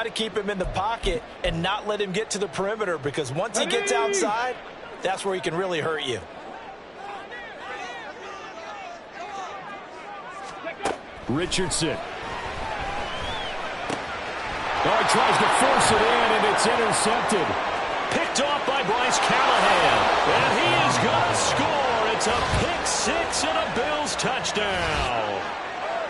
got to keep him in the pocket and not let him get to the perimeter, because once he gets outside, that's where he can really hurt you. Richardson. Oh, he tries to force it in, and it's intercepted. Picked off by Bryce Callahan. And he is going to score. It's a pick six and a Bills touchdown.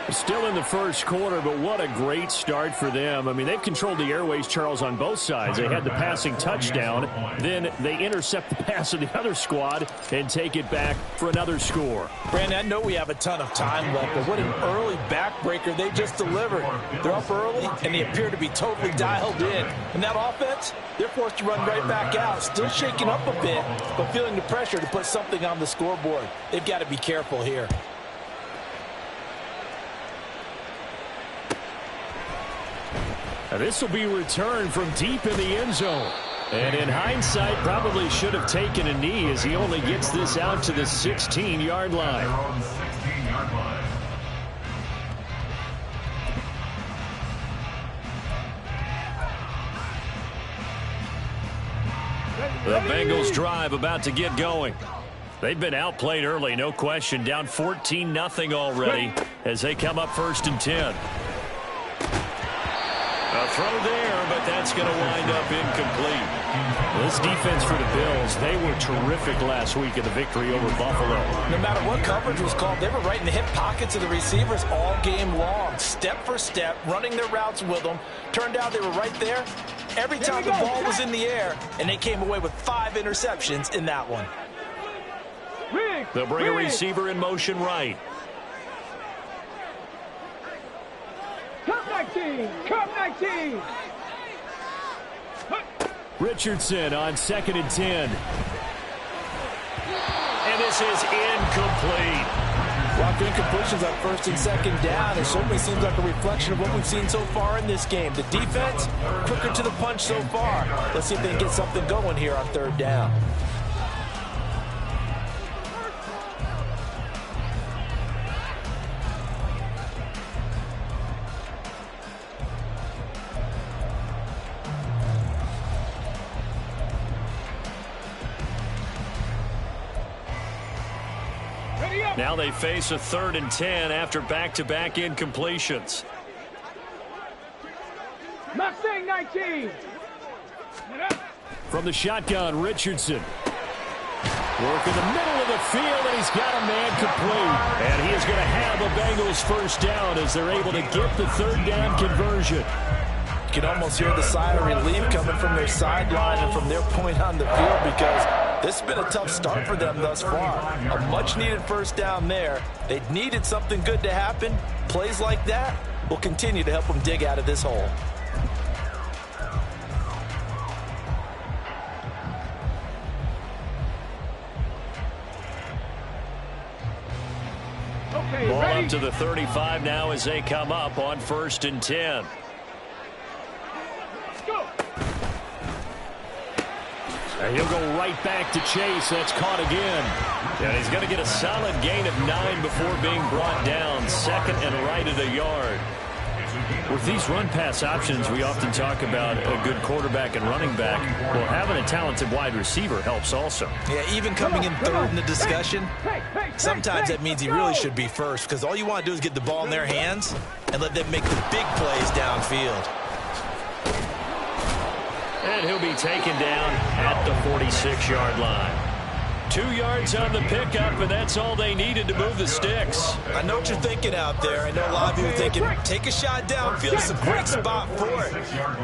Still in the first quarter, but what a great start for them. I mean, they've controlled the airways, Charles, on both sides. They had the passing touchdown. Then they intercept the pass of the other squad and take it back for another score. Brandon, I know we have a ton of time left, but what an early backbreaker they just delivered. They're up early, and they appear to be totally dialed in. And that offense, they're forced to run right back out, still shaking up a bit, but feeling the pressure to put something on the scoreboard. They've got to be careful here. This will be returned from deep in the end zone. And in hindsight, probably should have taken a knee as he only gets this out to the 16-yard line. The Bengals drive about to get going. They've been outplayed early, no question. Down 14-0 already as they come up 1st and 10. A throw there, but that's going to wind up incomplete. This defense for the Bills, they were terrific last week in the victory over Buffalo. No matter what coverage was called, they were right in the hip pockets of the receivers all game long, step for step, running their routes with them. Turned out they were right there every time the ball was in the air, and they came away with 5 interceptions in that one. They'll bring a receiver in motion right. Come 19! Come 19! Richardson on 2nd and 10. And this is incomplete. While incompletions on 1st and 2nd down, it certainly seems like a reflection of what we've seen so far in this game. The defense, quicker to the punch so far. Let's see if they can get something going here on 3rd down. Now they face a 3rd and 10 after back-to-back incompletions. Mustang 19! From the shotgun, Richardson. Work in the middle of the field, and he's got a man complete. And he is going to have a Bengals 1st down as they're able to get the 3rd down conversion. You can almost hear the sigh of relief coming from their sideline and from their point on the field, because this has been a tough start for them thus far. A much-needed 1st down there. They needed something good to happen. Plays like that will continue to help them dig out of this hole. Okay, Ball ready? up to the 35 now as they come up on 1st and 10. And he'll go right back to Chase. That's caught again. And he's going to get a solid gain of 9 before being brought down. 2nd and right at a yard. With these run-pass options, we often talk about a good quarterback and running back. Well, having a talented wide receiver helps also. Yeah, even coming in 3rd in the discussion, sometimes that means he really should be 1st, because all you want to do is get the ball in their hands and let them make the big plays downfield. And he'll be taken down at the 46-yard line. 2 yards on the pickup, and that's all they needed to move the sticks. I know what you're thinking out there. I know a lot of you are thinking, take a shot downfield. It's a great spot for it.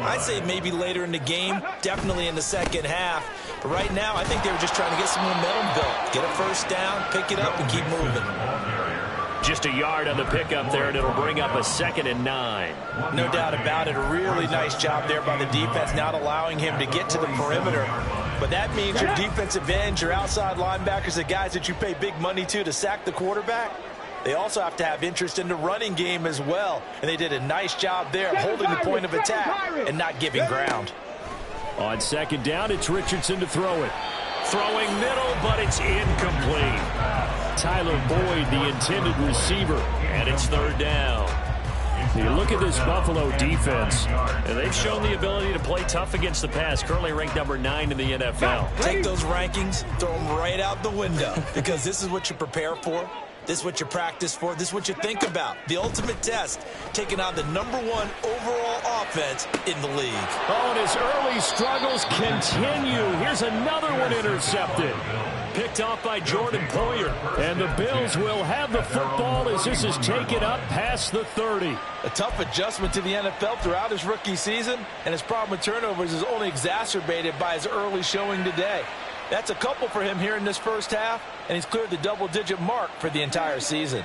I'd say maybe later in the game, definitely in the 2nd half. But right now, I think they were just trying to get some momentum built. Get a 1st down, pick it up, and keep moving. Just a yard on the pickup there, and it'll bring up a 2nd and 9. No doubt about it. A really nice job there by the defense, not allowing him to get to the perimeter. But that means your defensive ends, your outside linebackers, the guys that you pay big money to sack the quarterback, they also have to have interest in the running game as well. And they did a nice job there holding the point of attack and not giving ground. On 2nd down, it's Richardson to throw it. Throwing middle, but it's incomplete. Tyler Boyd, the intended receiver. And it's 3rd down. You look at this Buffalo defense, and they've shown the ability to play tough against the pass, currently ranked number 9 in the NFL. Take those rankings, throw them right out the window, because this is what you prepare for. This is what you practice for. This is what you think about. The ultimate test, taking on the #1 overall offense in the league. Oh, and his early struggles continue. Here's another one intercepted. Picked off by Jordan Poyer. And the Bills will have the football as this is taken up past the 30. A tough adjustment to the NFL throughout his rookie season, and his problem with turnovers is only exacerbated by his early showing today. That's a couple for him here in this first half, and he's cleared the double-digit mark for the entire season.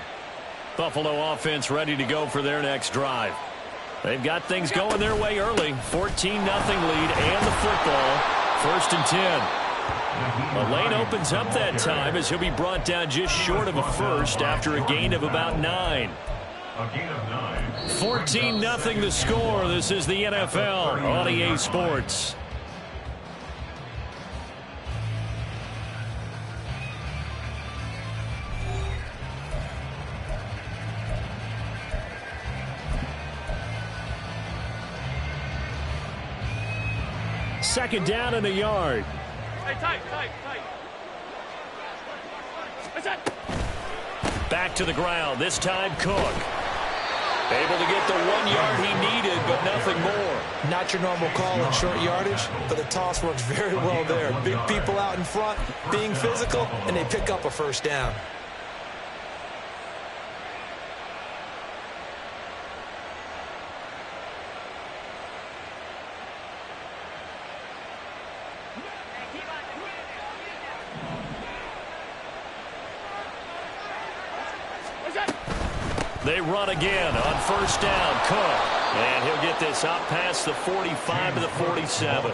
Buffalo offense ready to go for their next drive. They've got things going their way early. 14-0 lead and the football. 1st and 10. The lane opens up that time as he'll be brought down just short of a first after a gain of about 9. 14-0 the score. This is the NFL on EA Sports. Second down and a yard. Hey, tight. What's that? Back to the ground. This time Cook. Able to get the 1 yard he needed, but nothing more. Not your normal call in short yardage, but the toss works very well there. Big people out in front, being physical, and they pick up a first down. They run again on first down. Cook. And he'll get this up past the 45 to the 47.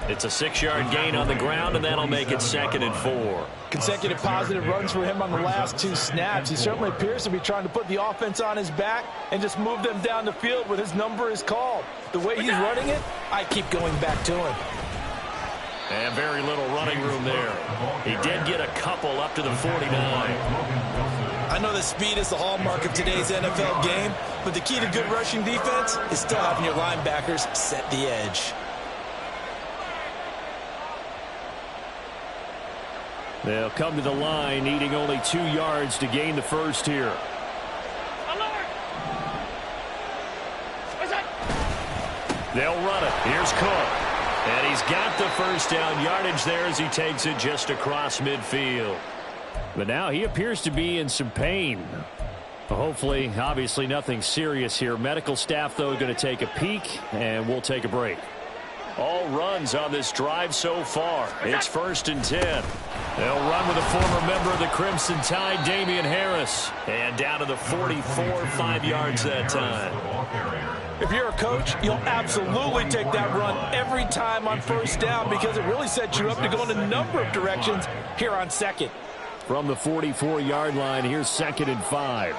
It's a 6-yard gain on the ground, and that'll make it 2nd and 4. Consecutive positive runs for him on the last 2 snaps. He certainly appears to be trying to put the offense on his back and just move them down the field when his number is called. The way he's running it, I keep going back to him. And very little running room there. He did get a couple up to the 49. I know that speed is the hallmark of today's NFL game, but the key to good rushing defense is still having your linebackers set the edge. They'll come to the line, needing only 2 yards to gain the first here. They'll run it. Here's Cook. And he's got the first down yardage there as he takes it just across midfield. But now he appears to be in some pain. Hopefully, obviously nothing serious here. Medical staff, though, going to take a peek, and we'll take a break. All runs on this drive so far. It's 1st and 10. They'll run with a former member of the Crimson Tide, Damian Harris. And down to the 44, 5 yards that time. If you're a coach, you'll absolutely take that run every time on first down because it really sets you up to go in a number of directions here on 2nd. From the 44-yard line, here's 2nd and 5.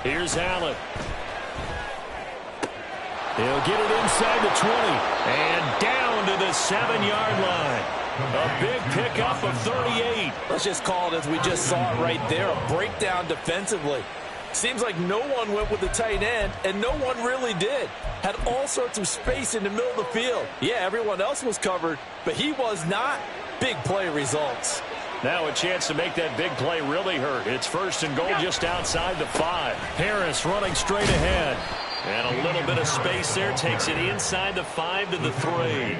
Here's Allen. He'll get it inside the 20 and down to the 7-yard line. A big pickup of 38. Let's just call it as we just saw it right there, a breakdown defensively. Seems like no one went with the tight end, and no one really did. Had all sorts of space in the middle of the field. Yeah, everyone else was covered, but he was not. Big play results. Now a chance to make that big play really hurt. It's 1st and goal just outside the 5. Harris running straight ahead. And a little bit of space there takes it inside the 5 to the 3.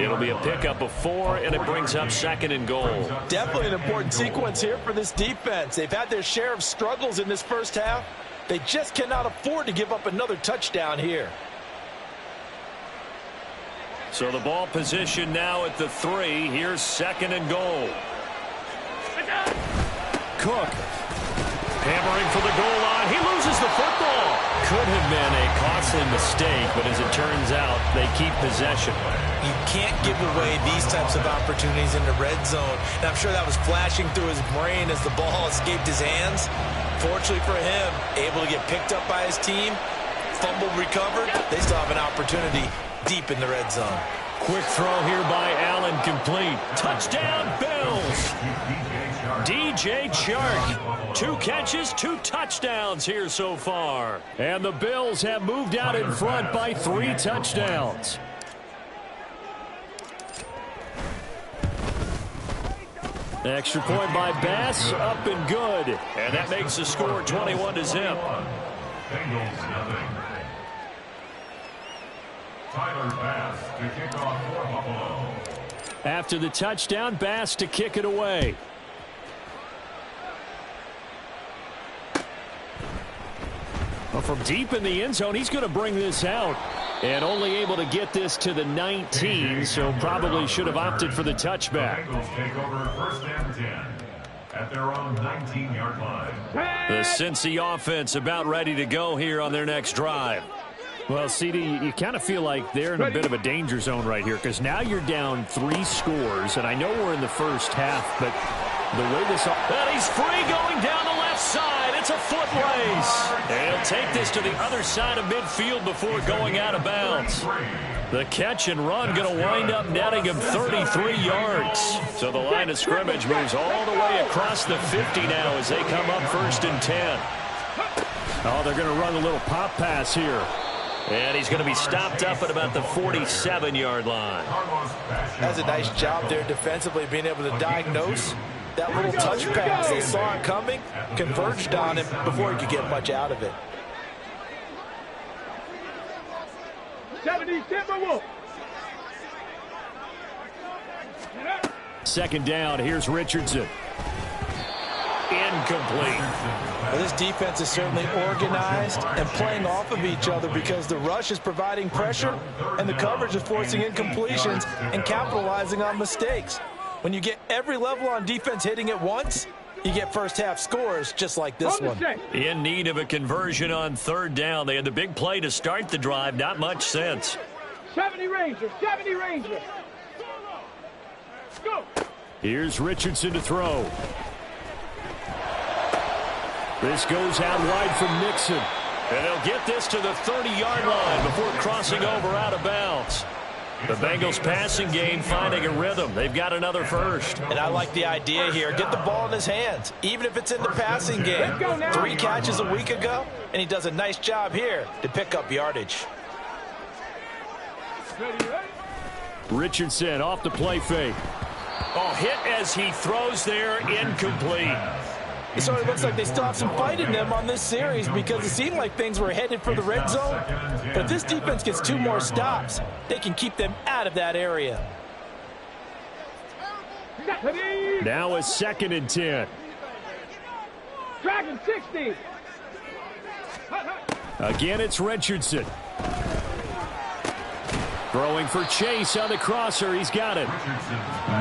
It'll be a pickup of 4, and it brings up 2nd and goal. Definitely an important sequence here for this defense. They've had their share of struggles in this first half. They just cannot afford to give up another touchdown here. So the ball position now at the 3. Here's 2nd and goal. Cook. Hammering for the goal line. He loses the football. Could have been a costly mistake, but as it turns out, they keep possession. You can't give away these types of opportunities in the red zone. And I'm sure that was flashing through his brain as the ball escaped his hands. Fortunately for him, able to get picked up by his team, fumbled, recovered. They still have an opportunity deep in the red zone. Quick throw here by Allen, complete. Touchdown, Bills. DJ Chark. 2 catches, 2 touchdowns here so far. And the Bills have moved out in front by 3 touchdowns. Extra point by Bass, up and good. And that makes the score 21-0. Bengals nothing. Tyler Bass to kick off for Buffalo. After the touchdown, Bass to kick it away. Well, from deep in the end zone, he's going to bring this out. And only able to get this to the 19, so probably should have opted for the touchback. Bengals take over first and 10 at their own 19-yard line. The Cincy offense about ready to go here on their next drive. Well, CD, you kind of feel like they're in a bit of a danger zone right here because now you're down 3 scores, and I know we're in the first half, but the way this... And he's free going down the left side. It's a foot race. And he'll take this to the other side of midfield before going out of bounds. The catch and run going to wind up netting him 33 yards. So the line of scrimmage moves all the way across the 50 now as they come up first and 10. Oh, they're going to run a little pop pass here. And he's going to be stopped up at about the 47-yard line. That's a nice job there defensively, being able to diagnose that little touch pass. They saw it coming, converged on him before he could get much out of it. 70, Second down, here's Richardson. Incomplete. Well, this defense is certainly organized and playing off of each other because the rush is providing pressure and the coverage is forcing incompletions and capitalizing on mistakes. When you get every level on defense hitting at once, you get first half scores just like this one. In need of a conversion on third down. They had the big play to start the drive. Not much sense. 70 Rangers, 70 Rangers. Go. Here's Richardson to throw. This goes out wide from Nixon. And they'll get this to the 30-yard line before crossing over out of bounds. The Bengals passing game finding a rhythm. They've got another first. And I like the idea here. Get the ball in his hands, even if it's in the passing game. 3 catches a week ago, and he does a nice job here to pick up yardage. Richardson off the play fake. Oh, hit as he throws there, incomplete. It sort of looks like they still have some fight in them on this series because it seemed like things were headed for the red zone. But if this defense gets 2 more stops, they can keep them out of that area. Now a 2nd and 10. Dragon 60. Again, it's Richardson. Throwing for Chase on the crosser. He's got it.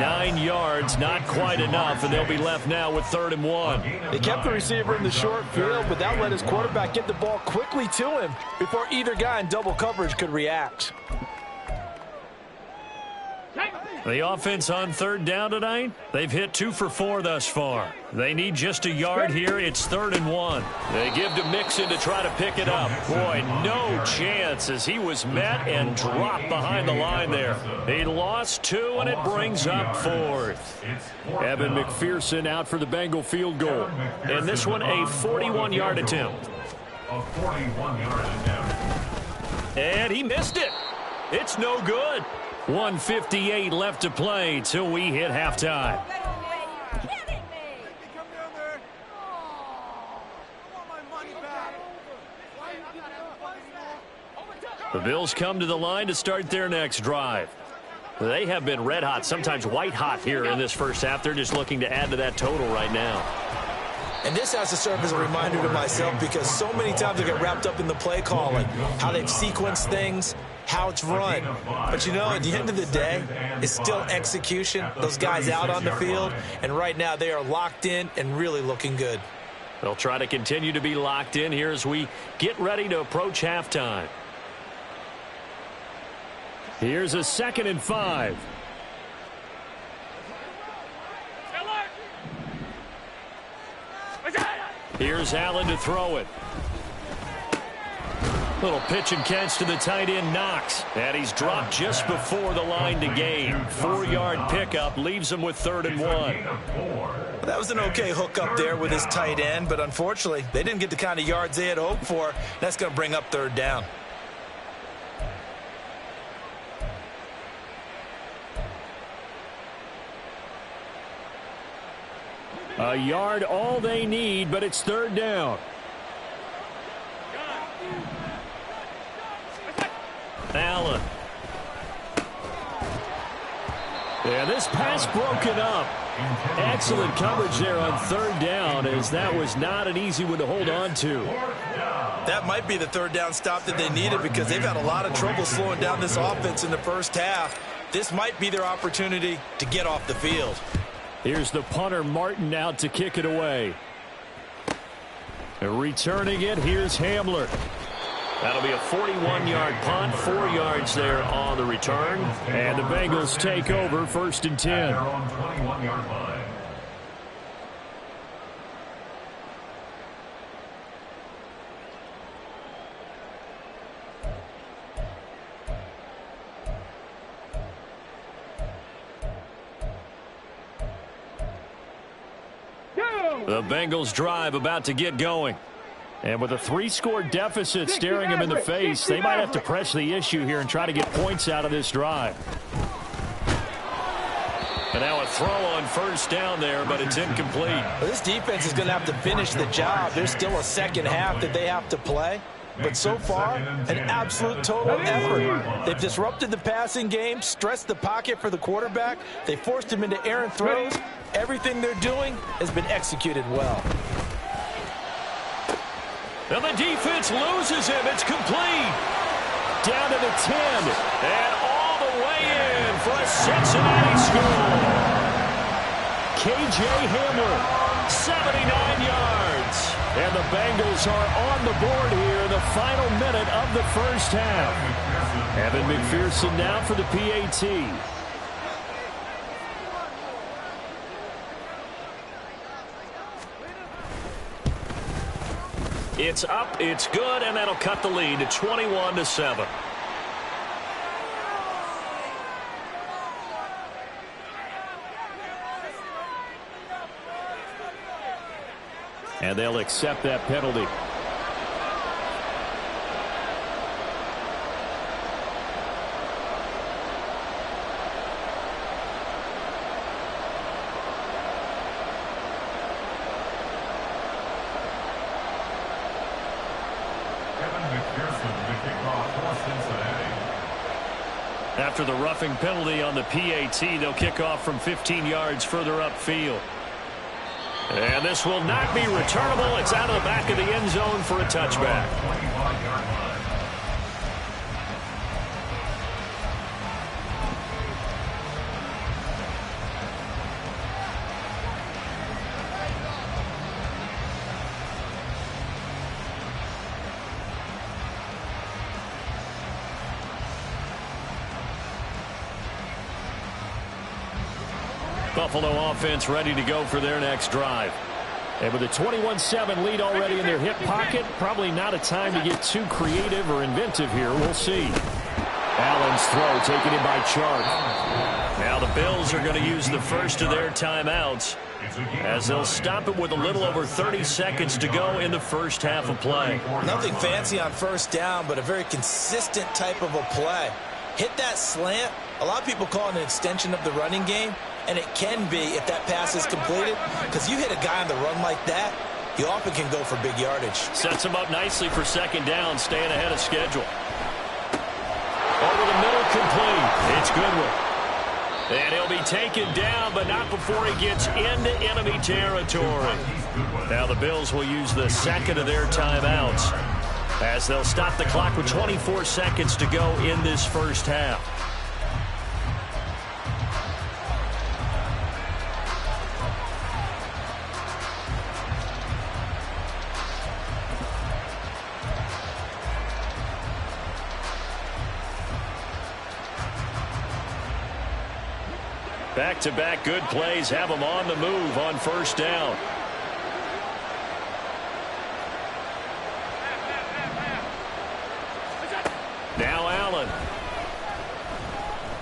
9 yards, not quite enough, and they'll be left now with 3rd and 1. They kept the receiver in the short field, but that let his quarterback get the ball quickly to him before either guy in double coverage could react. The offense on 3rd down tonight, they've hit 2 for 4 thus far. They need just a yard here. It's 3rd and 1. They give to Mixon to try to pick it up. Boy, no chance as he was met and dropped behind the line there. He lost 2, and it brings up 4th. Evan McPherson out for the Bengal field goal. And this one a 41-yard attempt. A 41-yard attempt. And he missed it. It's no good. 1:58 left to play till we hit halftime. The Bills come to the line to start their next drive. They have been red hot, sometimes white hot here in this first half. They're just looking to add to that total right now. And this has to serve as a reminder to myself because so many times I get wrapped up in the play calling, how they've sequenced things, how it's run. But, you know, at the end of the day, it's still execution. Those guys out on the field, and right now they are locked in and really looking good. They'll try to continue to be locked in here as we get ready to approach halftime. Here's a 2nd and 5. Here's Allen to throw it. Little pitch and catch to the tight end, Knox. And he's dropped just before the line to gain. 4-yard pickup leaves him with 3rd and 1. Well, that was an okay hook up there with his tight end, but unfortunately, they didn't get the kind of yards they had hoped for. That's going to bring up 3rd down. A yard all they need, but it's 3rd down. Allen. Yeah, this pass broken up. Excellent coverage there on 3rd down, as that was not an easy one to hold on to. That might be the 3rd down stop that they needed because they've had a lot of trouble slowing down this offense in the first half. This might be their opportunity to get off the field. Here's the punter, Martin, out to kick it away. Returning it, here's Hamler. That'll be a 41-yard punt, 4 yards there on the return. And the Bengals take over, 1st and 10. Their own 21-yard line. The Bengals drive about to get going. And with a 3-score deficit staring them in the face, they might have to press the issue here and try to get points out of this drive. And now a throw on 1st down there, but it's incomplete. Well, this defense is going to have to finish the job. There's still a second half that they have to play. But so far, an absolute total effort. They've disrupted the passing game, stressed the pocket for the quarterback. They forced him into errant throws. Everything they're doing has been executed well. And the defense loses him. It's complete. Down to the 10. And all the way in for a Cincinnati score. K.J. Hamler, 79 yards. And the Bengals are on the board here in the final minute of the first half. Evan McPherson now for the PAT. It's up, it's good, and that'll cut the lead to 21-7. And they'll accept that penalty. After the roughing penalty on the PAT, they'll kick off from 15 yards further upfield. And this will not be returnable. It's out of the back of the end zone for a touchback. Buffalo offense ready to go for their next drive. And with a 21-7 lead already in their hip pocket, probably not a time to get too creative or inventive here. We'll see. Allen's throw taken in by Chark. Now the Bills are going to use the first of their timeouts as they'll stop it with a little over 30 seconds to go in the first half of play. Nothing fancy on 1st down, but a very consistent type of a play. Hit that slant. A lot of people call it an extension of the running game. And it can be if that pass is completed, because you hit a guy on the run like that, you often can go for big yardage. Sets him up nicely for 2nd down, staying ahead of schedule. Over the middle, complete. It's Goodwin. And he'll be taken down, but not before he gets into enemy territory. Now the Bills will use the second of their timeouts as they'll stop the clock with 24 seconds to go in this first half. Back-to-back good plays have them on the move on 1st down.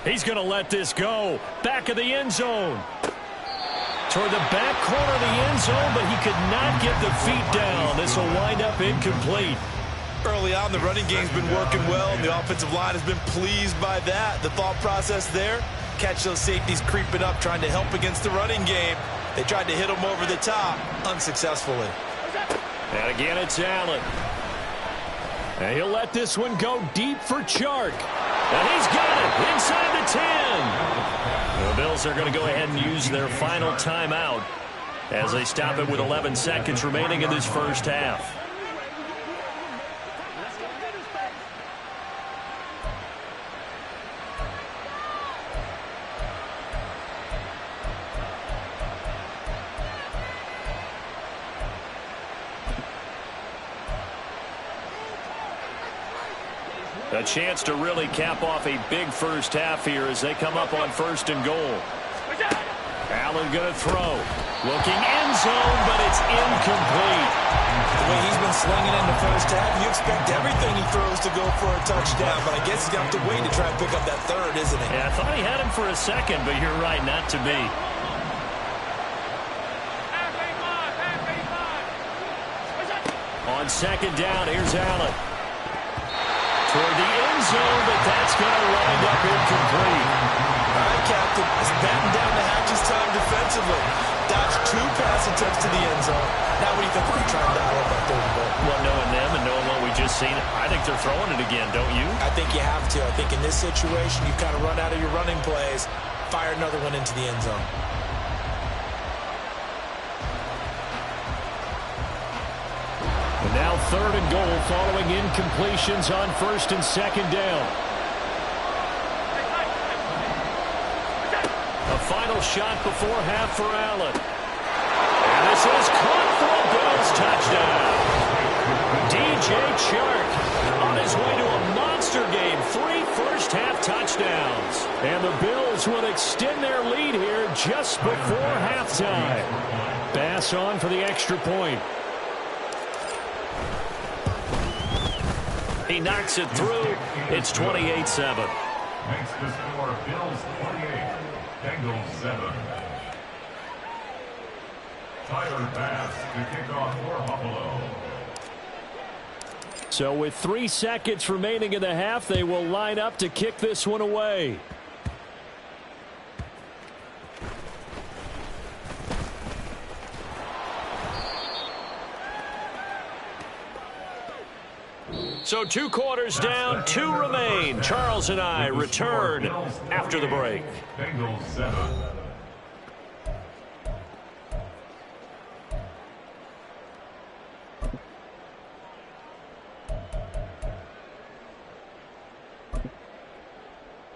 He's going to let this go. Back of the end zone. Toward the back corner of the end zone, but he could not get the feet down. This will wind up incomplete. Early on, the running game's been working well, and the offensive line has been pleased by that. The thought process there, catch those safeties creeping up, trying to help against the running game. They tried to hit him over the top, unsuccessfully. And again, it's Allen. And he'll let this one go deep for Chark. And he's got it inside the 10. The Bills are going to go ahead and use their final timeout as they stop it with 11 seconds remaining in this first half. A chance to really cap off a big first half here as they come up on 1st and goal. Allen going to throw. Looking end zone, but it's incomplete. The way he's been slinging in the first half, you expect everything he throws to go for a touchdown, but I guess he's going to have to wait to try and pick up that third, isn't he? Yeah, I thought he had him for a second, but you're right, not to be. On 2nd down, here's Allen. Toward the end zone, but that's going to wind up incomplete. All right, Captain, it's batten down the hatches time defensively. Dodged 2 pass attempts to the end zone. Now what do you think we're trying to dial up that 3rd and goal? Well, knowing them and knowing what we just seen, I think they're throwing it again, don't you? I think you have to. I think in this situation, you kind of run out of your running plays, fire another one into the end zone. And now 3rd and goal following incompletions on 1st and 2nd down. A final shot before half for Allen. And this is caught for a Bills touchdown. DJ Chark on his way to a monster game. 3 first-half touchdowns. And the Bills will extend their lead here just before halftime. Bass on for the extra point. He knocks it through. It's 28-7. Makes the score Bills 28, Bengals 7. Tyler Bass to kick off for Buffalo. So with 3 seconds remaining in the half, they will line up to kick this one away. So 2 quarters down, 2 remain. Charles and I return after the break. Bengals 7.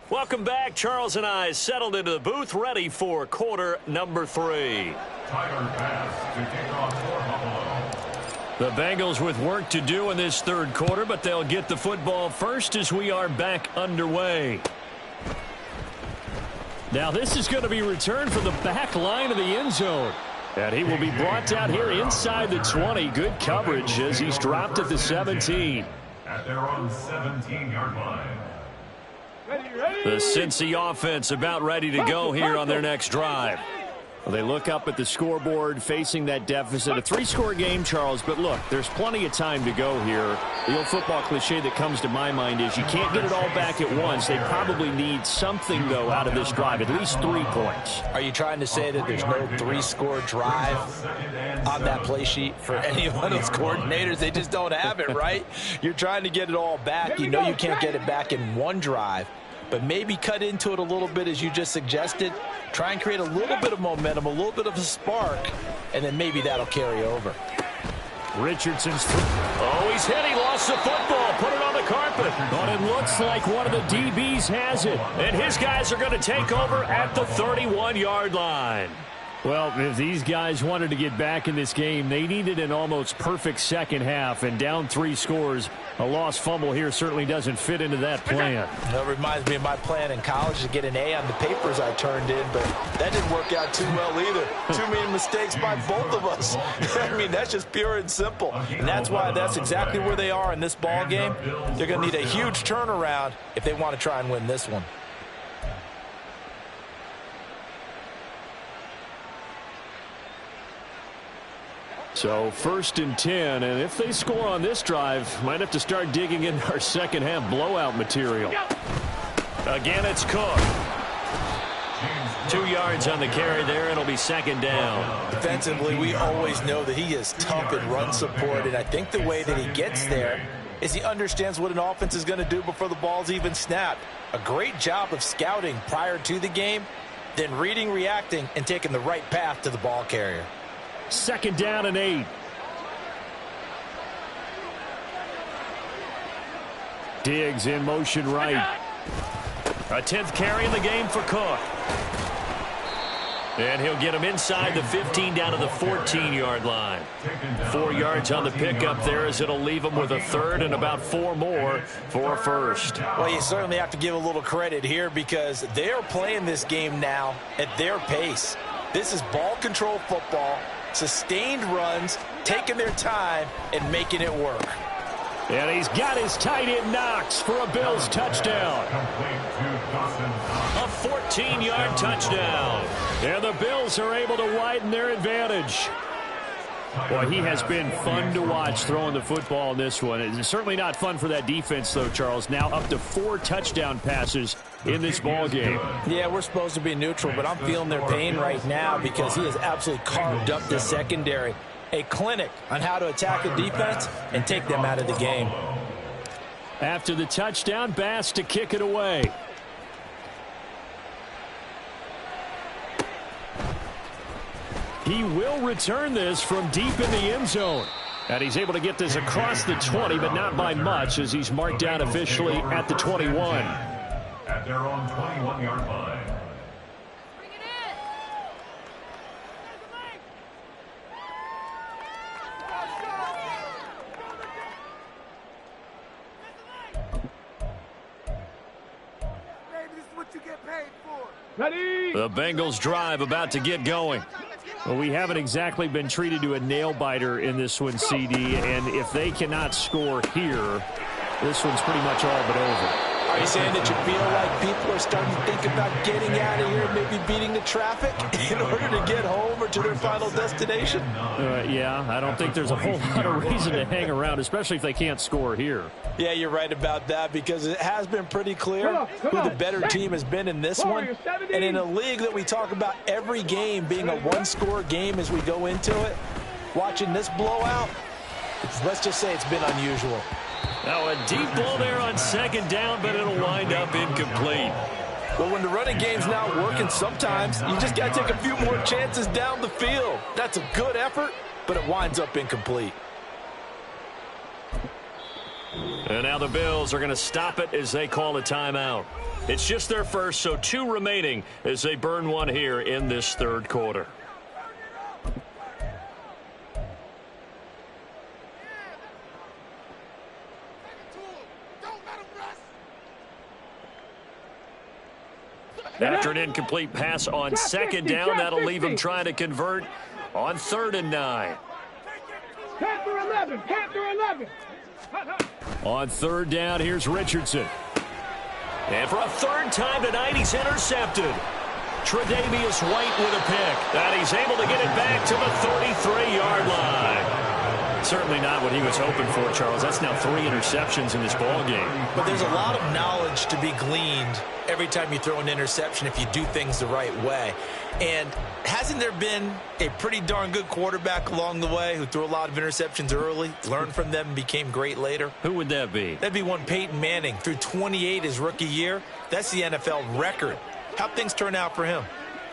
Welcome back. Charles and I settled into the booth, ready for quarter number 3. Tyler Bass to kick off for Buffalo. The Bengals with work to do in this 3rd quarter, but they'll get the football first as we are back underway. Now this is going to be returned from the back line of the end zone. And he will be brought down here inside the 20. Good coverage as he's dropped at the 17. At their own 17-yard line. The Cincy offense about ready to go here on their next drive. Well, they look up at the scoreboard facing that deficit. A 3-score game, Charles, but look, there's plenty of time to go here. The old football cliche that comes to my mind is you can't get it all back at once. They probably need something, though, out of this drive, at least 3 points. Are you trying to say that there's no 3-score drive on that play sheet for any one of those coordinators? They just don't have it, right? You're trying to get it all back. You know you can't get it back in one drive. But maybe cut into it a little bit as you just suggested. Try and create a little bit of momentum, a little bit of a spark, and then maybe that'll carry over. Richardson's through. Oh, he's hit. He lost the football. Put it on the carpet. But it looks like one of the DBs has it. And his guys are going to take over at the 31-yard line. Well, if these guys wanted to get back in this game, they needed an almost perfect second half, and down 3 scores. A lost fumble here certainly doesn't fit into that plan. That reminds me of my plan in college to get an A on the papers I turned in, but that didn't work out too well either. Too many mistakes by both of us. I mean, that's just pure and simple. And that's why that's exactly where they are in this ball game. They're going to need a huge turnaround if they want to try and win this one. So 1st and 10, and if they score on this drive, might have to start digging in our second half blowout material. Again, it's Cook. 2 yards on the carry there, and it'll be 2nd down. Defensively, we always know that he is tough in run support, and I think the way that he gets there is he understands what an offense is going to do before the ball's even snapped. A great job of scouting prior to the game, then reading, reacting, and taking the right path to the ball carrier. 2nd down and 8. Diggs in motion right. A 10th carry in the game for Cook. And he'll get him inside the 15 down to the 14-yard line. 4 yards on the pickup there as it'll leave him with a 3rd and about 4 more for a 1st. Well, you certainly have to give a little credit here because they are playing this game now at their pace. This is ball control football, sustained runs, taking their time and making it work. And he's got his tight end Knox for a Bills touchdown. A 14-yard touchdown. And the Bills are able to widen their advantage. Boy, he has been fun to watch throwing the football in this one. It's certainly not fun for that defense, though, Charles. Now up to 4 touchdown passes in this ball game. Yeah, we're supposed to be neutral, but I'm feeling their pain right now because he has absolutely carved up the secondary. A clinic on how to attack a defense and take them out of the game. After the touchdown, Bass to kick it away. He will return this from deep in the end zone. And he's able to get this across the 20, but not by much as he's marked down officially at the 21. At their own 21-yard line. Ready? The Bengals drive about to get going. Well, we haven't exactly been treated to a nail-biter in this one, CD, and if they cannot score here, this one's pretty much all but over. Are you saying that you feel like people are starting to think about getting out of here, maybe beating the traffic in order to get home or to their final destination? Yeah, I don't think there's a whole lot of reason to hang around, especially if they can't score here. Yeah, you're right about that because it has been pretty clear who the better team has been in this one. And in a league that we talk about every game being a one-score game as we go into it, watching this blowout, let's just say it's been unusual. Now a deep ball there on 2nd down, but it'll wind up incomplete. Well, when the running game's not working, sometimes you just got to take a few more chances down the field. That's a good effort, but it winds up incomplete. And now the Bills are going to stop it as they call a timeout. It's just their first, so 2 remaining as they burn one here in this 3rd quarter. After an incomplete pass on 2nd down, that'll leave him trying to convert on 3rd and 9. Panther 11, Panther 11. On 3rd down, here's Richardson. And for a 3rd time tonight, he's intercepted. Tre'Davious White with a pick. And he's able to get it back to the 33-yard line. Certainly not what he was hoping for, Charles. That's now 3 interceptions in this ball game. But there's a lot of knowledge to be gleaned every time you throw an interception if you do things the right way. And hasn't there been a pretty darn good quarterback along the way who threw a lot of interceptions early, learned from them, and became great later? Who would that be? That'd be one Peyton Manning. Threw 28 his rookie year. That's the NFL record. How'd things turn out for him?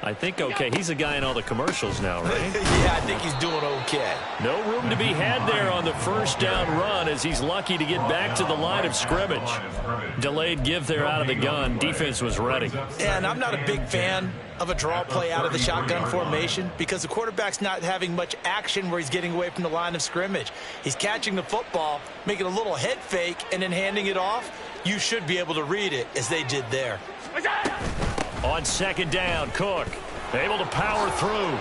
I think okay. He's a guy in all the commercials now, right? Yeah, I think he's doing okay. No room to be had there on the 1st down run as he's lucky to get back to the line of scrimmage. Delayed give there out of the gun. Defense was ready. Yeah, and I'm not a big fan of a draw play out of the shotgun formation because the quarterback's not having much action where he's getting away from the line of scrimmage. He's catching the football, making a little head fake, and then handing it off. You should be able to read it as they did there. On 2nd down, Cook able to power through.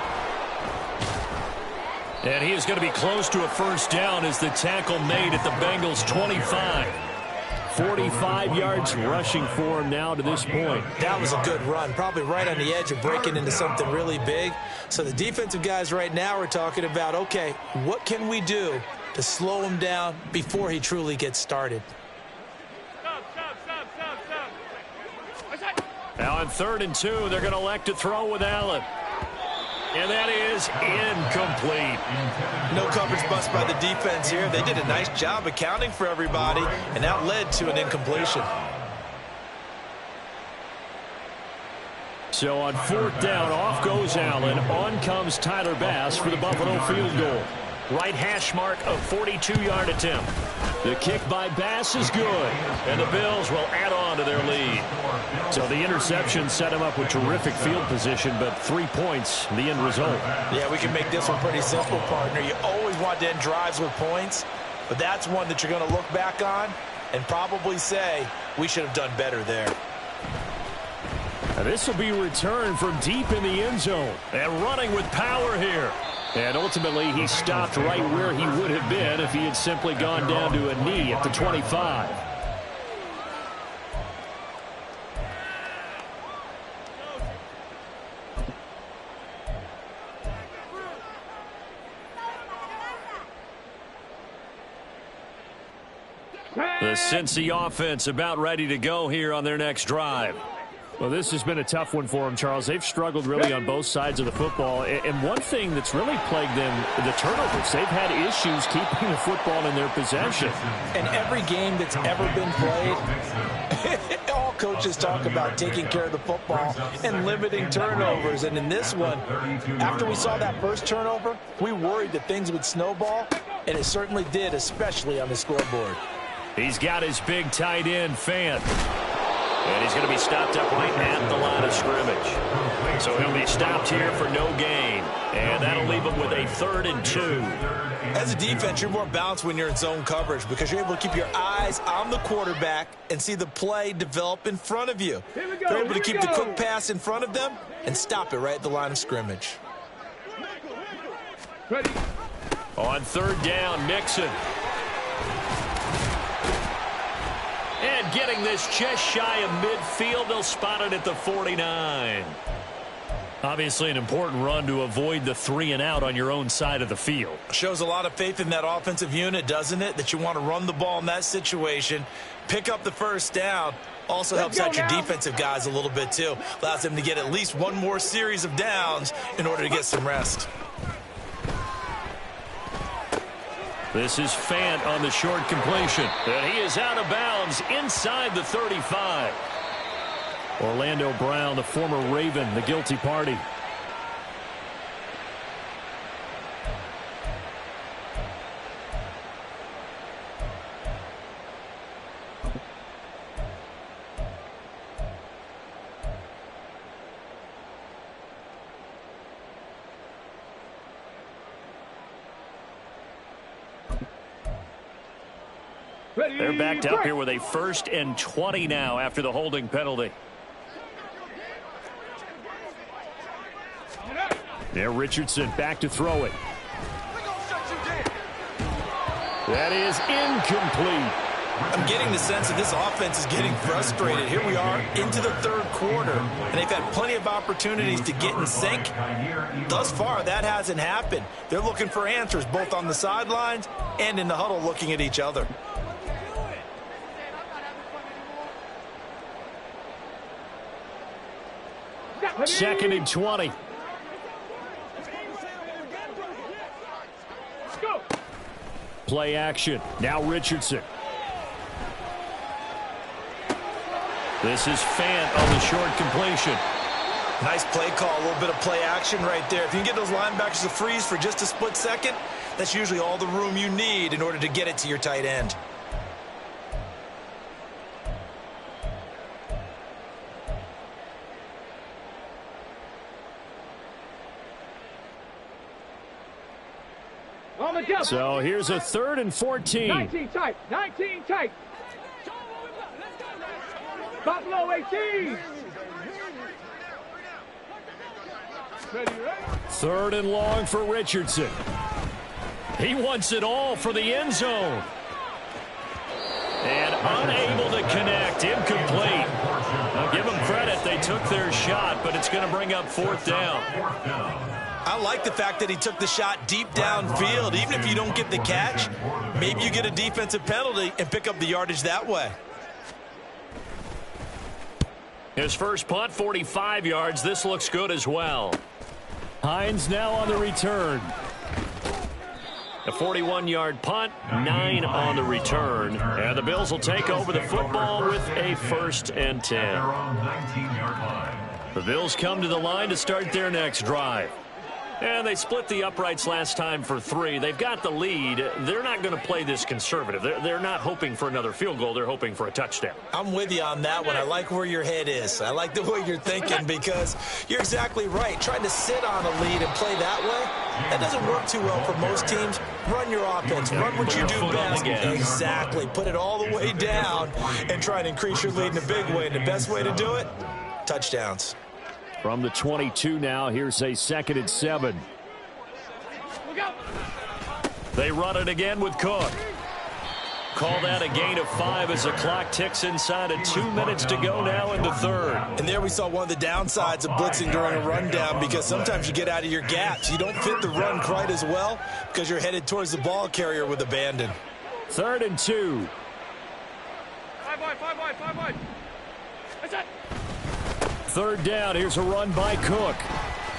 And he is going to be close to a 1st down as the tackle made at the Bengals 25. 45 yards rushing for him now to this point. That was a good run, probably right on the edge of breaking into something really big. So the defensive guys right now are talking about, okay, what can we do to slow him down before he truly gets started? Now on 3rd and 2, they're going to elect to throw with Allen. And that is incomplete. No coverage bust by the defense here. They did a nice job accounting for everybody, and that led to an incompletion. So on 4th down, off goes Allen. On comes Tyler Bass for the Buffalo field goal. Right hash mark of 42-yard attempt. The kick by Bass is good. And the Bills will add on to their lead. So the interception set him up with terrific field position, but 3 points, the end result. Yeah, we can make this one pretty simple, partner. You always want to end drives with points, but that's one that you're going to look back on and probably say, we should have done better there. And this will be returned from deep in the end zone. And running with power here. And ultimately, he stopped right where he would have been if he had simply gone down to a knee at the 25. The Cincy offense about ready to go here on their next drive. Well, this has been a tough one for them, Charles. They've struggled really on both sides of the football. And one thing that's really plagued them, the turnovers. They've had issues keeping the football in their possession. And every game that's ever been played, all coaches talk about taking care of the football and limiting turnovers. And in this one, after we saw that first turnover, we worried that things would snowball, and it certainly did, especially on the scoreboard. He's got his big tight end, Fant. And he's going to be stopped up right at the line of scrimmage. So he'll be stopped here for no gain. And that'll leave him with a 3rd and 2. As a defense, you're more balanced when you're in zone coverage because you're able to keep your eyes on the quarterback and see the play develop in front of you. You're able to keep the quick pass in front of them and stop it right at the line of scrimmage. Ready. On 3rd down, Mixon. And getting this just shy of midfield, they'll spot it at the 49. Obviously an important run to avoid the 3 and out on your own side of the field. Shows a lot of faith in that offensive unit, doesn't it? That you want to run the ball in that situation, pick up the first down. Also helps out your defensive guys a little bit too. Allows them to get at least one more series of downs in order to get some rest. This is Fant on the short completion. And he is out of bounds inside the 35. Orlando Brown, the former Raven, the guilty party. They're backed up here with a 1st and 20 now after the holding penalty. There, Richardson back to throw it. That is incomplete. I'm getting the sense that this offense is getting frustrated. Here we are into the 3rd quarter, and they've had plenty of opportunities to get in sync. Thus far, that hasn't happened. They're looking for answers both on the sidelines and in the huddle looking at each other. Second and 20. Play action. Now Richardson. This is Fant on the short completion. Nice play call, a little bit of play action right there. If you can get those linebackers to freeze for just a split second, that's usually all the room you need in order to get it to your tight end. So here's a 3rd and 14. 19 tight. 19 tight. Buffalo 18. Ready. 3rd and long for Richardson. He wants it all for the end zone. And unable to connect. Incomplete. Now give them credit. They took their shot, but it's going to bring up fourth down. I like the fact that he took the shot deep downfield. Even if you don't get the catch, maybe you get a defensive penalty and pick up the yardage that way. His first punt, 45 yards. This looks good as well. Hines now on the return. A 41-yard punt, 9 on the return. And the Bills will take over the football with a 1st and 10. The Bills come to the line to start their next drive. And they split the uprights last time for 3. They've got the lead. They're not going to play this conservative. They're not hoping for another field goal. They're hoping for a touchdown. I'm with you on that one. I like where your head is. I like the way you're thinking because you're exactly right. Trying to sit on a lead and play that way, that doesn't work too well for most teams. Run your offense. Run what you do best. Exactly. Put it all the way down and try and increase your lead in a big way. And the best way to do it, touchdowns. From the 22 now, here's a 2nd and 7. They run it again with Cook. Call that a gain of 5 as the clock ticks inside of 2 minutes to go now in the 3rd. And there we saw one of the downsides of blitzing during a rundown because sometimes you get out of your gaps. You don't fit the run quite as well because you're headed towards the ball carrier with abandon. 3rd and 2. 5 wide. That's it. 3rd down. Here's a run by Cook.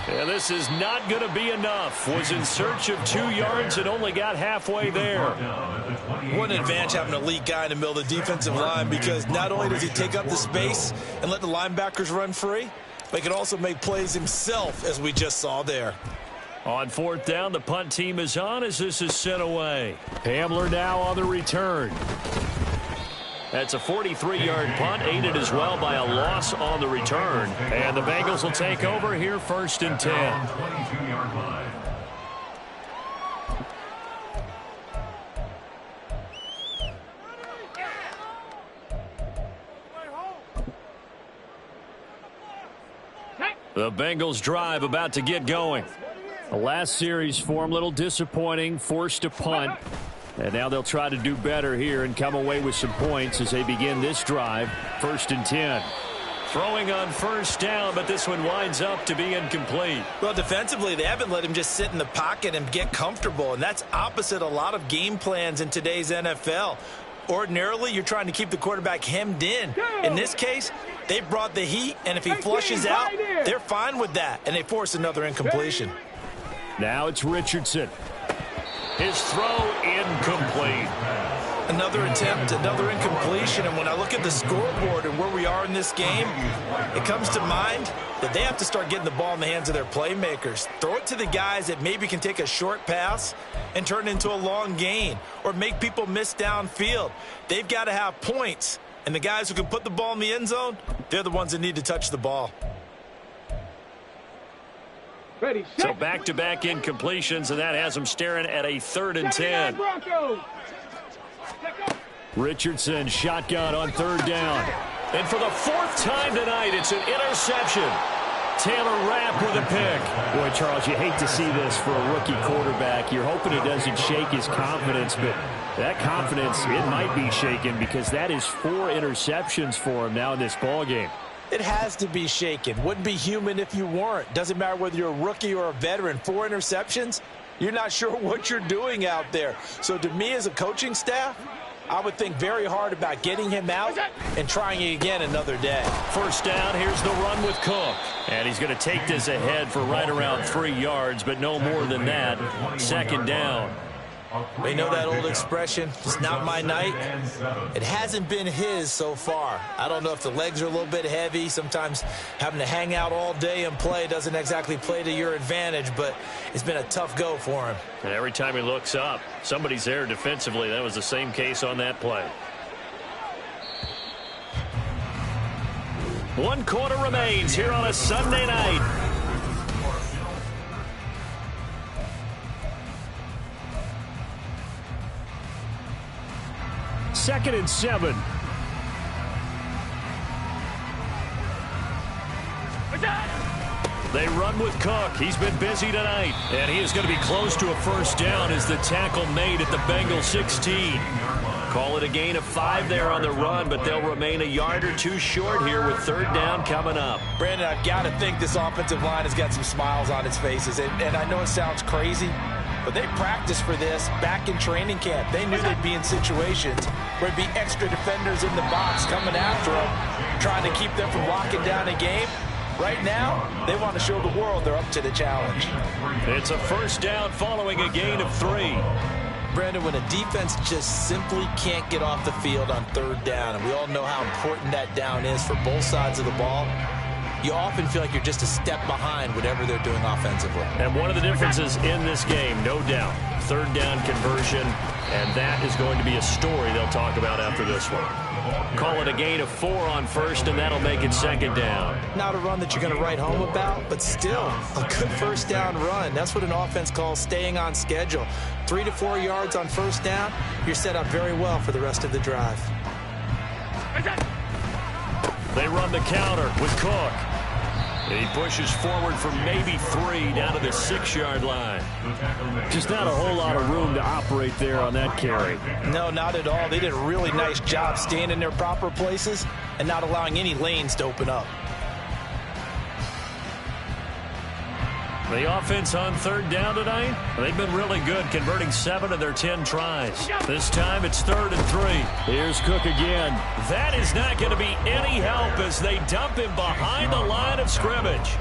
And this is not going to be enough. Was in search of 2 yards and only got halfway there. What an advantage having an elite guy in the middle of the defensive line because not only does he take up the space and let the linebackers run free, but he can also make plays himself, as we just saw there. On 4th down, the punt team is on as this is sent away. Hamler now on the return. That's a 43-yard punt, aided as well by a loss on the return. And the Bengals will take over here 1st and 10. 22-yard line. The Bengals drive about to get going. The last series for him, a little disappointing, forced a punt. And now they'll try to do better here and come away with some points as they begin this drive. 1st and 10. Throwing on 1st down, but this one winds up to be incomplete. Well, defensively, they haven't let him just sit in the pocket and get comfortable, and that's opposite a lot of game plans in today's NFL. Ordinarily, you're trying to keep the quarterback hemmed in. In this case, they brought the heat, and if he flushes out, they're fine with that, and they force another incompletion. Now it's Richardson. His throw incomplete. Another attempt, another incompletion, and when I look at the scoreboard and where we are in this game, it comes to mind that they have to start getting the ball in the hands of their playmakers. Throw it to the guys that maybe can take a short pass and turn it into a long gain or make people miss downfield. They've got to have points, and the guys who can put the ball in the end zone, they're the ones that need to touch the ball. Ready, So back-to-back incompletions, and that has them staring at a 3rd and 10. Richardson shotgun on 3rd down. And for the 4th time tonight, it's an interception. Taylor Rapp with a pick. Boy, Charles, you hate to see this for a rookie quarterback. You're hoping it doesn't shake his confidence, but that confidence, it might be shaken because that is 4 interceptions for him now in this ballgame. It has to be shaken. Wouldn't be human if you weren't. Doesn't matter whether you're a rookie or a veteran. 4 interceptions, you're not sure what you're doing out there. So to me as a coaching staff, I would think very hard about getting him out and trying it again another day. 1st down, here's the run with Cook. And he's going to take this ahead for right around 3 yards, but no more than that. 2nd down. They know that old expression, it's not my night. It hasn't been his so far. I don't know if the legs are a little bit heavy. Sometimes having to hang out all day and play doesn't exactly play to your advantage, but it's been a tough go for him. And every time he looks up, somebody's there defensively. That was the same case on that play. 1 quarter remains here on a Sunday night. 2nd and 7. They run with Cook. He's been busy tonight. And he is going to be close to a 1st down as the tackle made at the Bengals 16. Call it a gain of 5 there on the run, but they'll remain a yard or two short here with third down coming up. Brandon, I've got to think this offensive line has got some smiles on its faces. And I know it sounds crazy, but they practiced for this back in training camp. They knew they'd be in situations where it'd be extra defenders in the box coming after them, trying to keep them from locking down a game. Right now, they want to show the world they're up to the challenge. It's a first down following a gain of 3. Brandon, when a defense just simply can't get off the field on third down, and we all know how important that down is for both sides of the ball, you often feel like you're just a step behind whatever they're doing offensively. And one of the differences in this game, no doubt, third down conversion, and that is going to be a story they'll talk about after this one. Call it a gain of 4 on first, and that'll make it second down. Not a run that you're going to write home about, but still a good first down run. That's what an offense calls staying on schedule. 3 to 4 yards on first down, you're set up very well for the rest of the drive. They run the counter with Cook. He pushes forward for maybe 3 down to the 6-yard line. Just not a whole lot of room to operate there on that carry. No, not at all. They did a really nice job staying in their proper places and not allowing any lanes to open up. The offense on third down tonight, they've been really good, converting 7 of their 10 tries. This time it's 3rd and 3. Here's Cook again. That is not going to be any help as they dump him behind the line of scrimmage.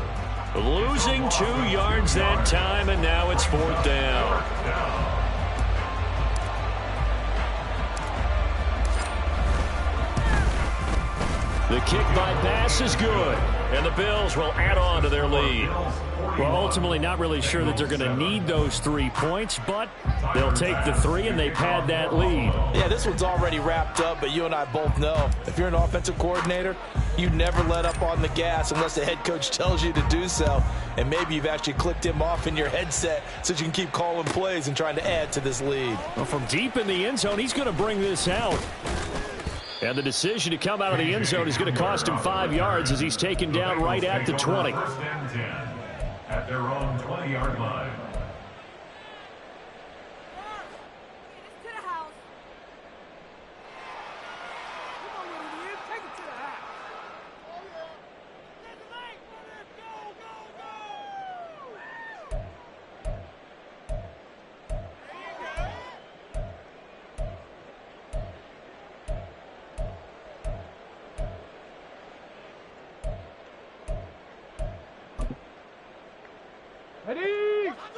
Losing 2 yards that time, and now it's 4th down. The kick by pass is good, and the Bills will add on to their lead. Well, ultimately not really sure that they're going to need those 3 points, but they'll take the 3 and they pad that lead. Yeah, this one's already wrapped up, but you and I both know if you're an offensive coordinator, you never let up on the gas unless the head coach tells you to do so. And maybe you've actually clicked him off in your headset so you can keep calling plays and trying to add to this lead. Well, from deep in the end zone, he's going to bring this out. And the decision to come out of the end zone is going to cost him 5 yards as he's taken down right at the 20. First and 10 at their own 20-yard line.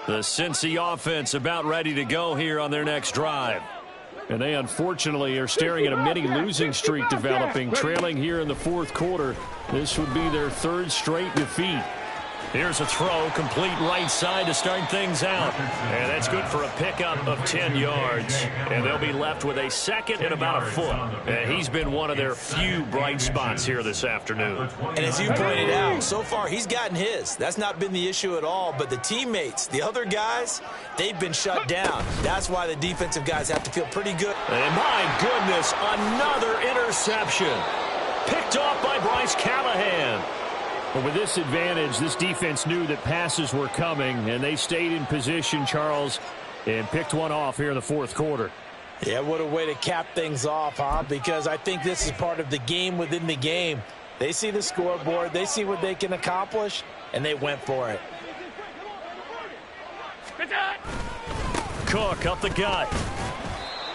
The Cincy offense about ready to go here on their next drive. And they unfortunately are staring at a mini losing streak developing, trailing here in the 4th quarter. This would be their 3rd straight defeat. Here's a throw, complete right side to start things out. And that's good for a pickup of 10 yards. And they'll be left with a 2nd and about a foot. And he's been one of their few bright spots here this afternoon. And as you pointed out, so far he's gotten his. That's not been the issue at all. But the teammates, the other guys, they've been shut down. That's why the defensive guys have to feel pretty good. And my goodness, another interception. Picked off by Bryce Callahan. But with this advantage, this defense knew that passes were coming, and they stayed in position, Charles, and picked one off here in the 4th quarter. Yeah, what a way to cap things off, huh? Because I think this is part of the game within the game. They see the scoreboard, they see what they can accomplish, and they went for it. Cook up the gut.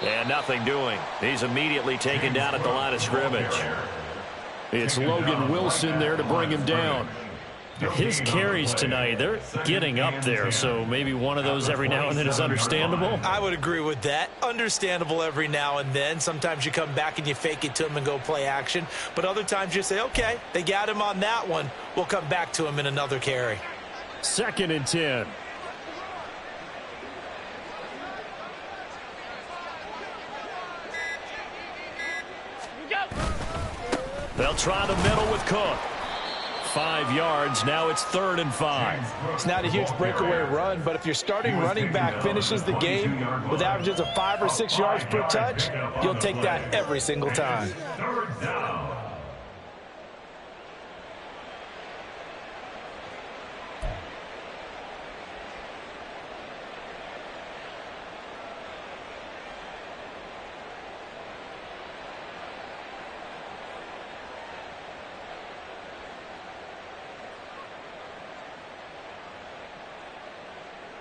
And nothing doing. He's immediately taken down at the line of scrimmage. It's Logan Wilson there to bring him down. His carries tonight, they're getting up there, so maybe one of those every now and then is understandable. I would agree with that. Understandable every now and then. Sometimes you come back and you fake it to him and go play action. But other times you say, okay, they got him on that one. We'll come back to him in another carry. 2nd and 10. They'll try the middle with Cook. 5 yards. Now it's 3rd and 5. It's not a huge breakaway run, but if your starting running back finishes the game with averages of 5 or 6 yards per touch, you'll take that every single time. Third down.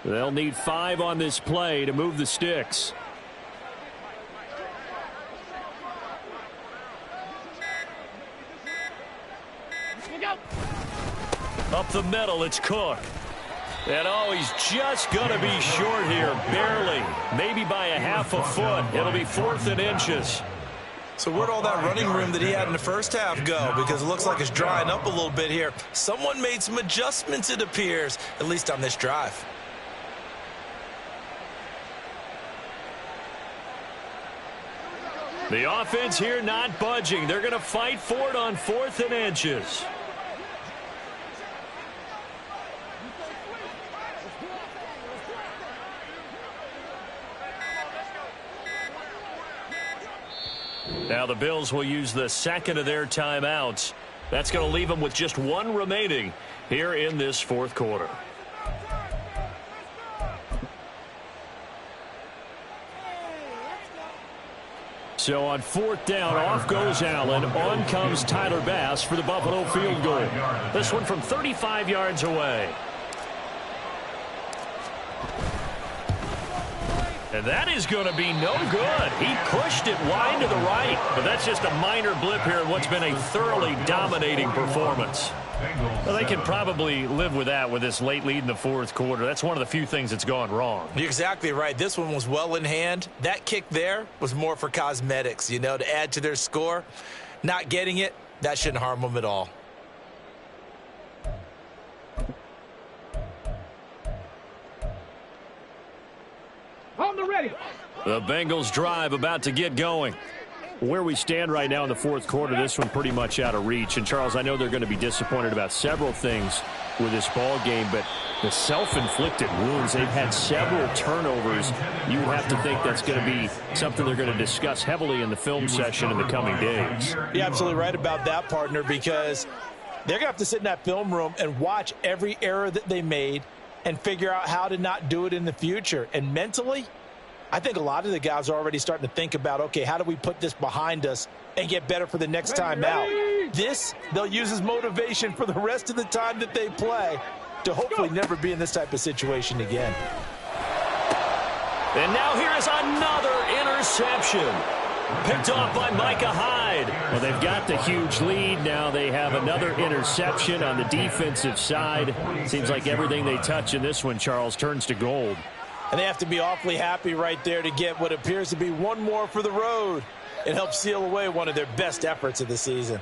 They'll need 5 on this play to move the sticks. Up the middle, it's Cook. And oh, he's just going to be short here, barely. Maybe by a half a foot. It'll be 4th and inches. So where'd all that running room that he had in the first half go? Because it looks like it's drying up a little bit here. Someone made some adjustments, it appears, at least on this drive. The offense here not budging. They're going to fight for it on 4th and inches. Now the Bills will use the second of their timeouts. That's going to leave them with just 1 remaining here in this 4th quarter. So on 4th down, off goes Allen. On comes Tyler Bass for the Buffalo field goal. This one from 35 yards away. And that is going to be no good. He pushed it wide to the right. But that's just a minor blip here in what's been a thoroughly dominating performance. Well, they can probably live with that with this late lead in the 4th quarter. That's one of the few things that's gone wrong. You're exactly right. This one was well in hand. That kick there was more for cosmetics, you know, to add to their score. Not getting it, that shouldn't harm them at all. On the ready. The Bengals drive about to get going. Where we stand right now in the 4th quarter, this one pretty much out of reach. And, Charles, I know they're going to be disappointed about several things with this ball game, but the self-inflicted wounds, they've had several turnovers. You would have to think that's going to be something they're going to discuss heavily in the film session in the coming days. You're absolutely right about that, partner, because they're going to have to sit in that film room and watch every error that they made and figure out how to not do it in the future. And mentally, I think a lot of the guys are already starting to think about, okay, how do we put this behind us and get better for the next time out? This, they'll use as motivation for the rest of the time that they play to hopefully never be in this type of situation again. And now here is another interception. Picked off by Micah Hyde. Well, they've got the huge lead. Now they have another interception on the defensive side. Seems like everything they touch in this one, Charles, turns to gold. And they have to be awfully happy right there to get what appears to be one more for the road. It helps seal away one of their best efforts of the season.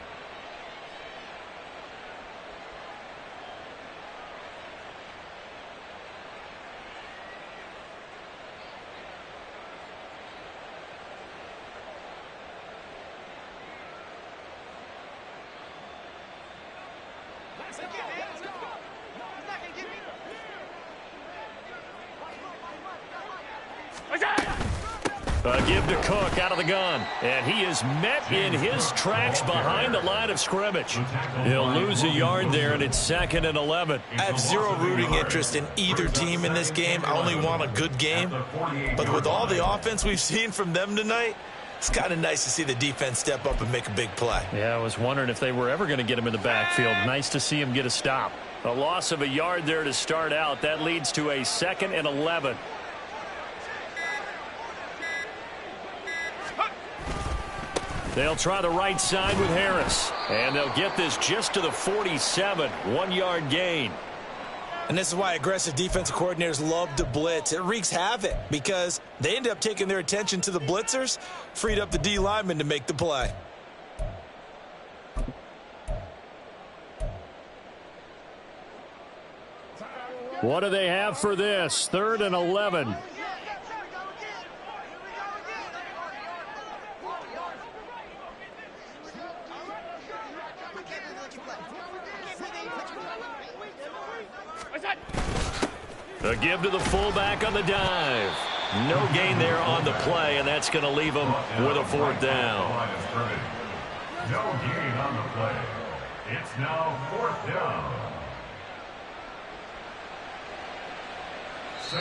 Give to Cook out of the gun. And he is met in his tracks behind the line of scrimmage. He'll lose a yard there, and it's 2nd and 11. I have zero rooting interest in either team in this game. I only want a good game. But with all the offense we've seen from them tonight, it's kind of nice to see the defense step up and make a big play. Yeah, I was wondering if they were ever going to get him in the backfield. Nice to see him get a stop. A loss of a yard there to start out. That leads to a 2nd and 11. They'll try the right side with Harris. And they'll get this just to the 47. 1-yard gain. And this is why aggressive defensive coordinators love to blitz. It wreaks havoc because they end up taking their attention to the blitzers, freed up the D lineman to make the play. What do they have for this? 3rd and 11. A give to the fullback on the dive. No gain there on the play, and that's going to leave them with a 4th down. No gain on the play. It's now 4th down.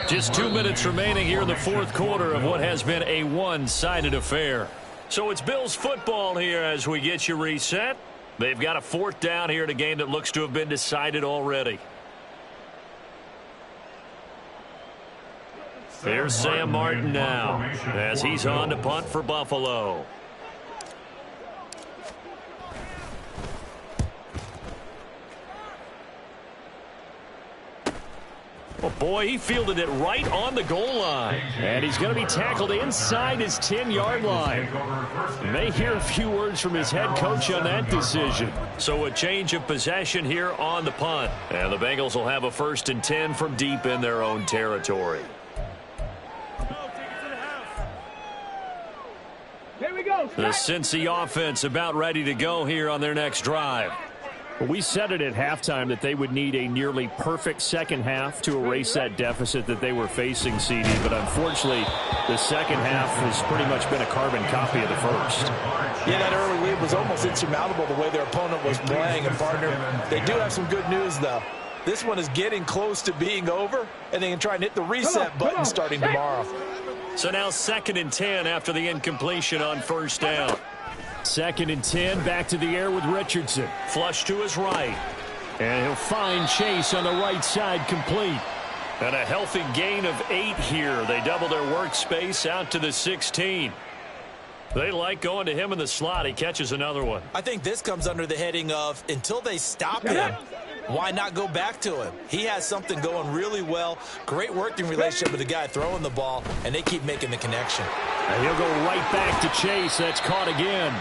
Just 2 minutes remaining here in the 4th quarter of what has been a one-sided affair. So it's Bills football here as we get you reset. They've got a 4th down here in a game that looks to have been decided already. Here's Sam Martin now as he's on to punt for Buffalo. Oh, boy, he fielded it right on the goal line. And he's going to be tackled inside his 10-yard line. You may hear a few words from his head coach on that decision. So a change of possession here on the punt. And the Bengals will have a 1st and 10 from deep in their own territory. Here we go. The Cincy offense about ready to go here on their next drive. We said it at halftime that they would need a nearly perfect second half to erase that deficit that they were facing, CD. But unfortunately, the second half has pretty much been a carbon copy of the first. Yeah, that early lead was almost insurmountable the way their opponent was playing. And, partner, they do have some good news, though. This one is getting close to being over, and they can try and hit the reset button starting tomorrow. So now 2nd and 10 after the incompletion on 1st down. 2nd and 10, back to the air with Richardson. Flush to his right. And he'll find Chase on the right side, complete. And a healthy gain of 8 here. They double their workspace out to the 16. They like going to him in the slot. He catches another one. I think this comes under the heading of until they stop him, why not go back to him? He has something going really well. Great working relationship with the guy throwing the ball, and they keep making the connection. And he'll go right back to Chase. That's caught again.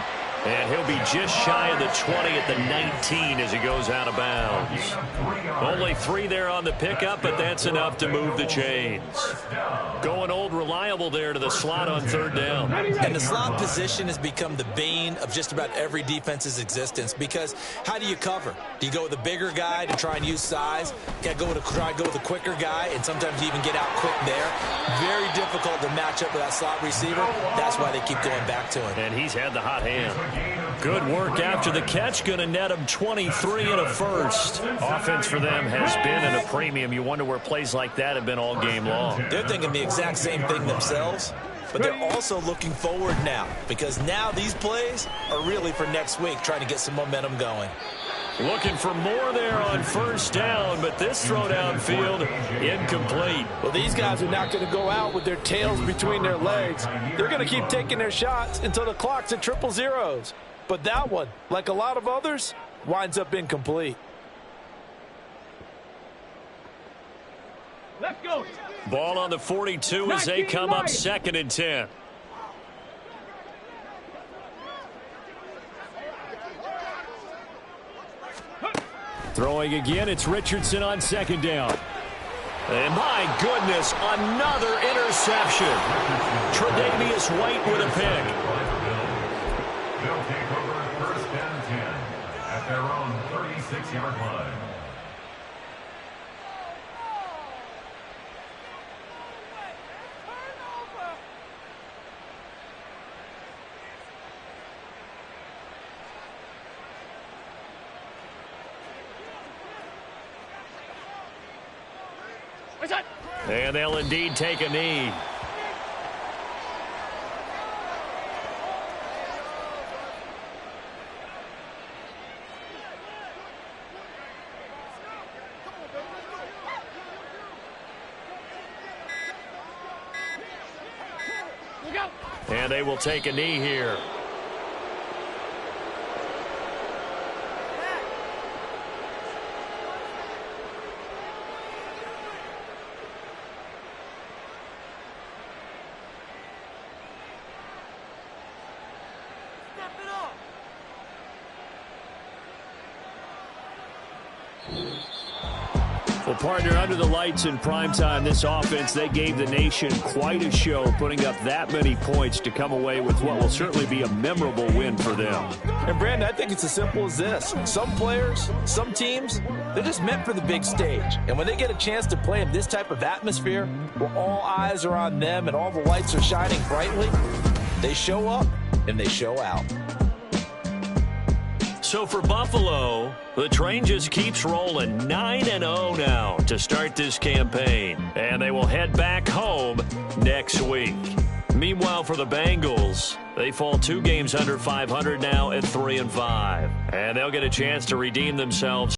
And he'll be just shy of the 20 at the 19 as he goes out of bounds. Only 3 there on the pickup, but that's enough to move the chains. Going old reliable there to the slot on 3rd down. And the slot position has become the bane of just about every defense's existence, because how do you cover? Do you go with a bigger guy to try and use size? You got to try and go with a quicker guy, and sometimes you even get out quick there. Very difficult to match up with that slot receiver. That's why they keep going back to him. And he's had the hot hand. Good work after the catch. Going to net him 23 and a 1st. Offense for them has been at a premium. You wonder where plays like that have been all game long. They're thinking the exact same thing themselves, but they're also looking forward now, because now these plays are really for next week, trying to get some momentum going. Looking for more there on 1st down, but this throw downfield incomplete. Well, these guys are not going to go out with their tails between their legs. They're going to keep taking their shots until the clock's at 000. But that one, like a lot of others, winds up incomplete. Let's go. Ball on the 42 as they come up 2nd and 10. Throwing again, it's Richardson on 2nd down. And my goodness, another interception. Tre'Davious White with a pick. They'll take over 1st and 10 at their own 36-yard line. And they'll indeed take a knee. And they will take a knee here. Well, partner, under the lights in primetime, this offense, they gave the nation quite a show, putting up that many points to come away with what will certainly be a memorable win for them. And, Brandon, I think it's as simple as this. Some players, some teams, they're just meant for the big stage. And when they get a chance to play in this type of atmosphere, where all eyes are on them and all the lights are shining brightly, they show up and they show out. So for Buffalo, the train just keeps rolling 9-0 now to start this campaign. And they will head back home next week. Meanwhile, for the Bengals, they fall 2 games under 500 now at 3-5. And they'll get a chance to redeem themselves